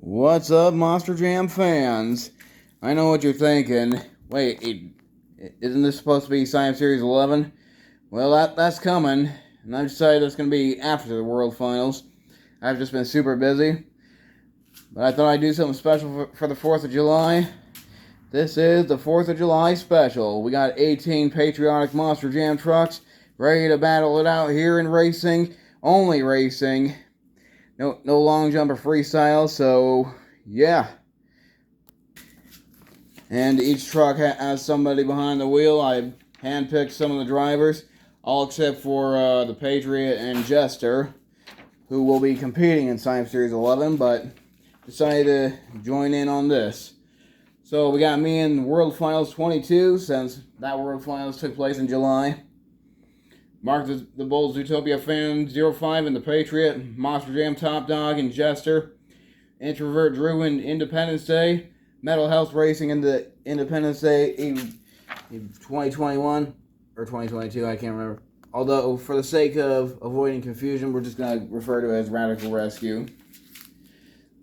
What's up, Monster Jam fans? I know what you're thinking. Wait, isn't this supposed to be Science Series 11? Well, that's coming, and I've decided it's going to be after the World Finals. I've just been super busy, but I thought I'd do something special for the 4th of July. This is the 4th of July special. We got 18 patriotic Monster Jam trucks ready to battle it out here in racing. Only racing. No long jump or freestyle, so yeah. And each truck has somebody behind the wheel. I handpicked some of the drivers, all except for the Patriot and Jester, who will be competing in Science Series 11, but decided to join in on this. So we got me in World Finals 22, since that World Finals took place in July. Mark the Bulls Zootopia Fan 05 and the Patriot, Monster Jam Top Dog and Jester, Introvert Drew in Independence Day, Metal Health Racing in the Independence Day in 2021 or 2022, I can't remember. Although, for the sake of avoiding confusion, we're just going to refer to it as Radical Rescue.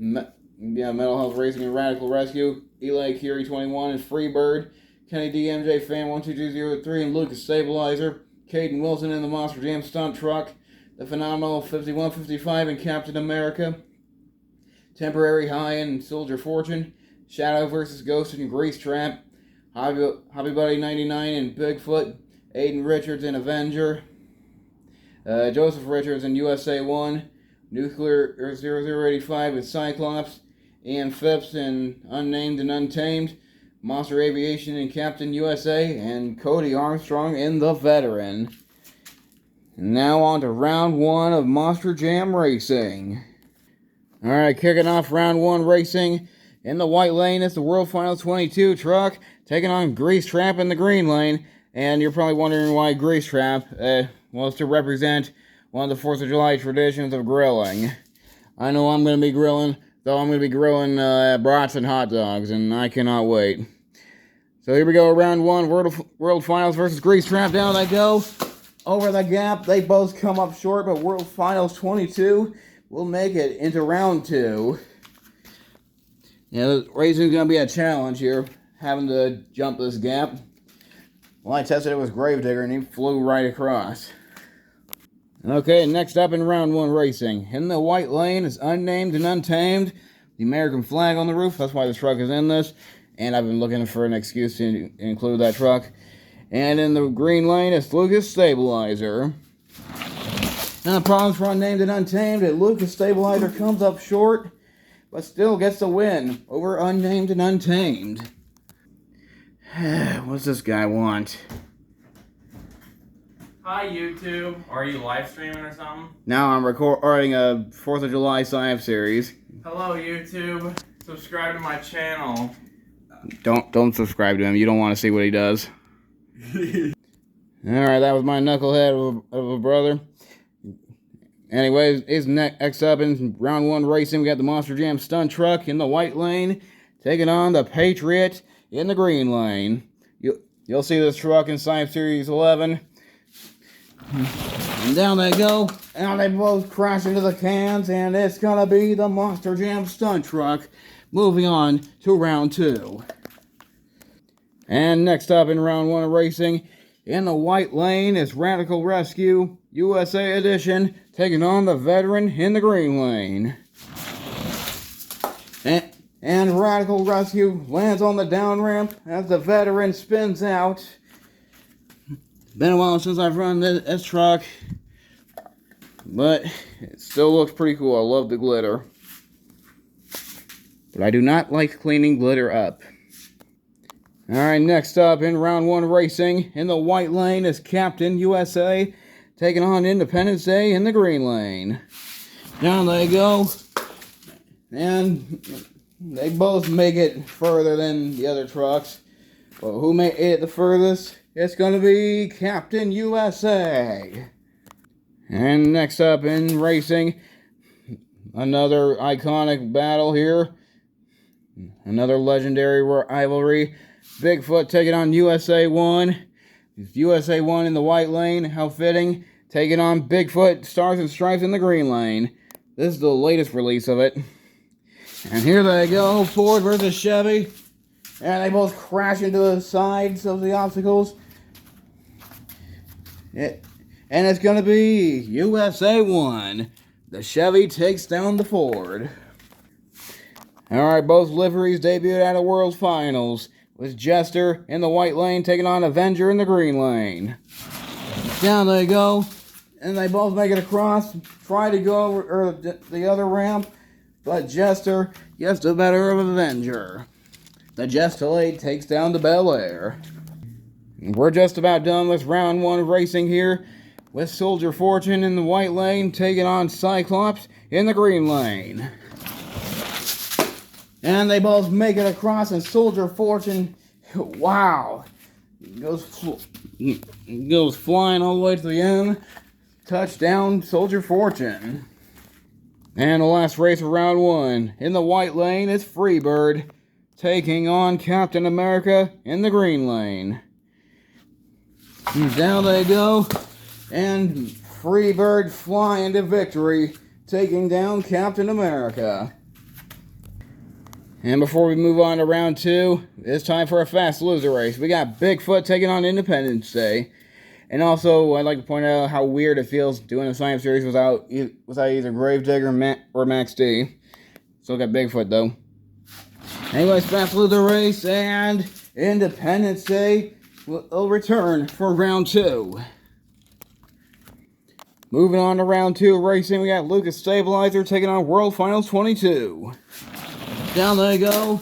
Metal Health Racing and Radical Rescue, Eli Curie 21 and Freebird, Kenny DMJ Fan 12203 and Lucas Stabilizer, Caden Wilson in the Monster Jam Stunt Truck, the Phenomenal 5155 and Captain America, Temporary High and Soldier Fortune, Shadow vs. Ghost and Grease Trap, Hobby Buddy 99 and Bigfoot, Aiden Richards and Avenger, Joseph Richards and USA 1, Nuclear 0085 and Cyclops, Ian Phipps and Unnamed and Untamed, Monster Aviation and Captain USA, and Cody Armstrong in the Veteran. Now on to round 1 of Monster Jam Racing. Alright, kicking off round 1 racing. In the white lane is the World Finals 22 truck, taking on Grease Trap in the green lane. And you're probably wondering why Grease Trap. Well, it's to represent one of the 4th of July traditions of grilling. I know I'm going to be grilling, though I'm going to be grilling brats and hot dogs, and I cannot wait. So here we go, round 1, World Finals versus Grease Trap. Down they go, over the gap. They both come up short, but World Finals 22 will make it into round 2. Yeah, racing's going to be a challenge here, having to jump this gap. Well, I tested it with Gravedigger, and he flew right across. Okay, next up in round 1 racing. In the white lane is Unnamed and Untamed. The American flag on the roof, that's why this truck is in this. And I've been looking for an excuse to include that truck. And in the green lane is Lucas Stabilizer. Now the problems for Unnamed and Untamed is Lucas Stabilizer comes up short, but still gets the win over Unnamed and Untamed. What's this guy want? Hi YouTube. Are you live streaming or something? Now I'm recording a 4th of July Science Series. Hello YouTube. Subscribe to my channel. Don't subscribe to him. You don't want to see what he does. Alright, that was my knucklehead of a brother. Anyways, it's next up in round 1 racing. We got the Monster Jam Stunt Truck in the white lane, taking on the Patriot in the green lane. You'll see this truck in Science Series 11. And down they go. And they both crash into the cans. And it's going to be the Monster Jam Stunt Truck. Moving on to round 2. And next up in round 1 of racing, in the white lane is Radical Rescue USA Edition, taking on the Veteran in the green lane. And Radical Rescue lands on the down ramp as the Veteran spins out. Been a while since I've run this truck, but it still looks pretty cool. I love the glitter. But I do not like cleaning glitter up. Alright, next up in round 1 racing, in the white lane is Captain USA, taking on Independence Day in the green lane. Down they go. And they both make it further than the other trucks. But who made it the furthest? It's going to be Captain USA. And next up in racing, another iconic battle here. Another legendary rivalry. Bigfoot taking on USA 1. USA 1 in the white lane. How fitting. Taking on Bigfoot Stars and Stripes in the green lane. This is the latest release of it. And here they go, Ford versus Chevy. And they both crash into the sides of the obstacles. And it's going to be USA 1. The Chevy takes down the Ford. Alright, both liveries debuted at a World Finals, with Jester in the white lane taking on Avenger in the green lane. Down they go, and they both make it across, try to go over the other ramp, but Jester gets the better of Avenger. The Jestolade takes down the Bel Air. We're just about done with round 1 of racing here, with Soldier Fortune in the white lane taking on Cyclops in the green lane. And they both make it across, and Soldier Fortune, wow, goes flying all the way to the end. Touchdown, Soldier Fortune. And the last race of round 1. In the white lane, it's Freebird taking on Captain America in the green lane. And down they go, and Freebird flying to victory, taking down Captain America. And before we move on to round 2, it's time for a fast loser race. We got Bigfoot taking on Independence Day. And also, I'd like to point out how weird it feels doing a Science Series without either Gravedigger or Max D. Still got Bigfoot, though. Anyways, fast loser race, and Independence Day will return for round 2. Moving on to round 2 of racing, we got Lucas Stabilizer taking on World Finals 22. Down they go,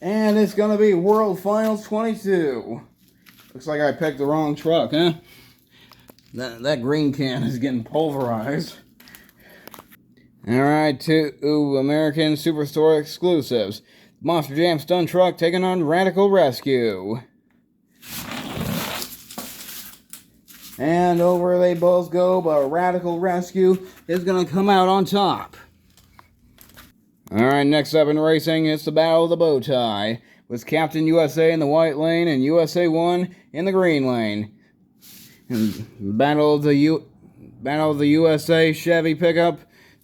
and it's going to be World Finals 22. Looks like I picked the wrong truck, huh? That green can is getting pulverized. Alright, 2 American Superstore exclusives. Monster Jam Stun Truck taking on Radical Rescue. And over they both go, but Radical Rescue is going to come out on top. Alright, next up in racing, it's the Battle of the Bow Tie, with Captain USA in the white lane and USA 1 in the green lane. And Battle of the USA Chevy pickup.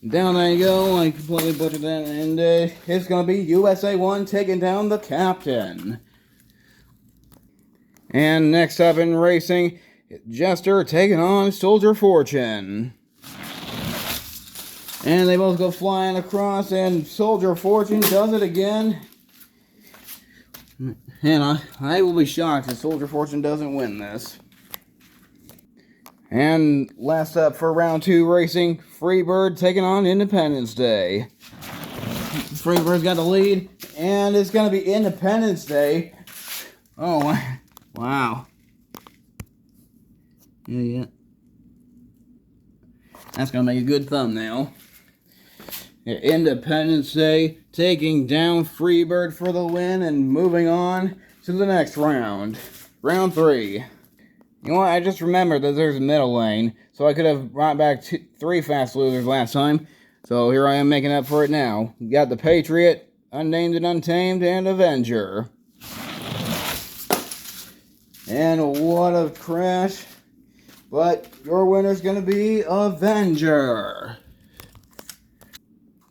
Down they go, I completely butchered that, and it's going to be USA 1 taking down the Captain. And next up in racing, Jester taking on Soldier Fortune. And they both go flying across, and Soldier Fortune does it again. And I will be shocked if Soldier Fortune doesn't win this. And last up for round 2 racing, Freebird taking on Independence Day. Freebird's got the lead, and it's going to be Independence Day. Oh, wow. Yeah. That's going to make a good thumbnail. Independence Day taking down Freebird for the win, and moving on to the next round. Round 3. You know what, I just remembered that there's a middle lane, so I could have brought back 3 fast losers last time. So here I am making up for it now. We got the Patriot, Unnamed and Untamed, and Avenger. And what a crash. But your winner's going to be Avenger.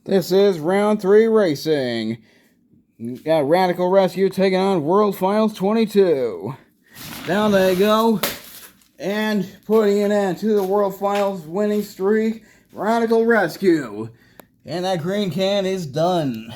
This is round 3 racing. We got Radical Rescue taking on World Finals 22. Down they go. And putting an end to the World Finals winning streak, Radical Rescue. And that green can is done.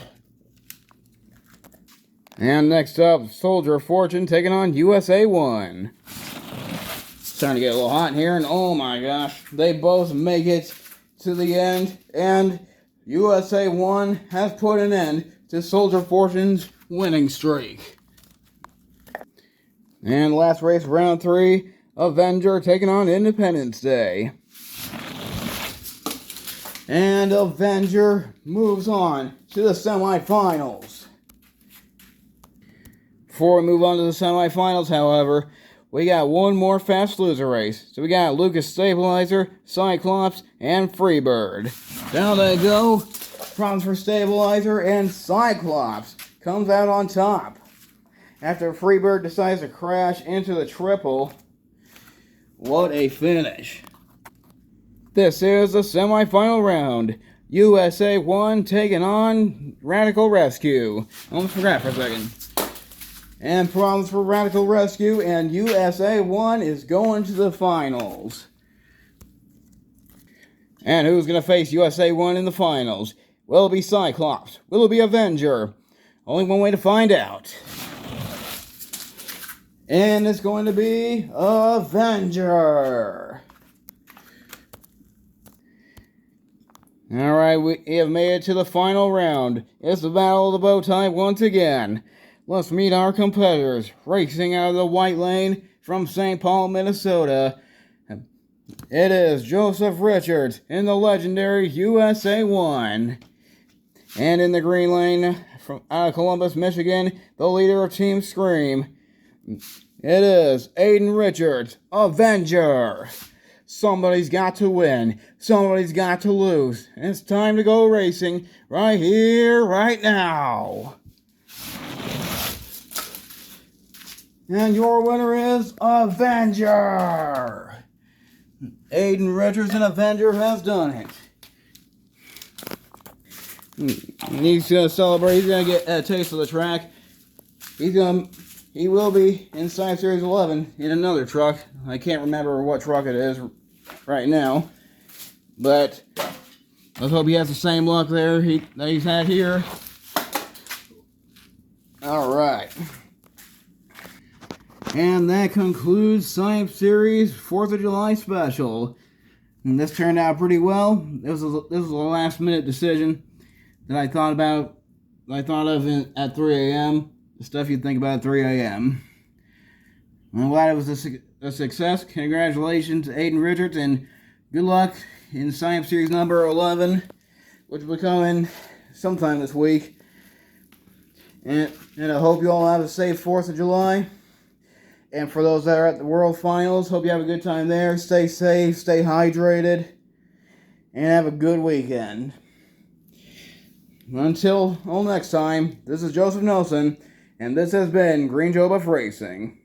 And next up, Soldier Fortune taking on USA 1. It's starting to get a little hot in here, and oh my gosh, they both make it to the end, and USA 1 has put an end to Soldier Fortune's winning streak. And last race, round 3, Avenger taking on Independence Day. And Avenger moves on to the semifinals. Before we move on to the semifinals, however, we got one more fast loser race. So we got Lucas Stabilizer, Cyclops, and Freebird. Down they go. Problems for Stabilizer, and Cyclops comes out on top after Freebird decides to crash into the triple. What a finish. This is the semifinal round. USA 1 taking on Radical Rescue. Almost forgot for a second. And problems for Radical Rescue, and USA 1 is going to the finals. And who's going to face USA 1 in the finals? Will it be Cyclops? Will it be Avenger? Only one way to find out. And it's going to be Avenger. Alright, we have made it to the final round. It's the Battle of the Bow Tie once again. Let's meet our competitors. Racing out of the white lane from St. Paul, Minnesota. It is Joseph Richards in the legendary USA 1. And in the green lane from out of Columbus, Michigan, the leader of Team Scream. It is Aiden Richards, Avenger. Somebody's got to win. Somebody's got to lose. And it's time to go racing right here, right now. And your winner is Avenger. Aiden Richards and Avenger has done it. He's going to celebrate. He's going to get a taste of the track. He will be in Science Series 11 in another truck. I can't remember what truck it is right now. But let's hope he has the same luck there that he's had here. Alright. And that concludes Science Series 4th of July special. And this turned out pretty well. This was a last minute decision that I thought of at 3 a.m. The stuff you'd think about at 3 a.m. I'm glad it was a success. Congratulations to Aiden Richards, and good luck in Science Series number 11, which will be coming sometime this week. And I hope you all have a safe 4th of July. And for those that are at the World Finals, hope you have a good time there. Stay safe, stay hydrated, and have a good weekend. Until next time, this is Joseph Nelson, and this has been Green Joe Buff Racing.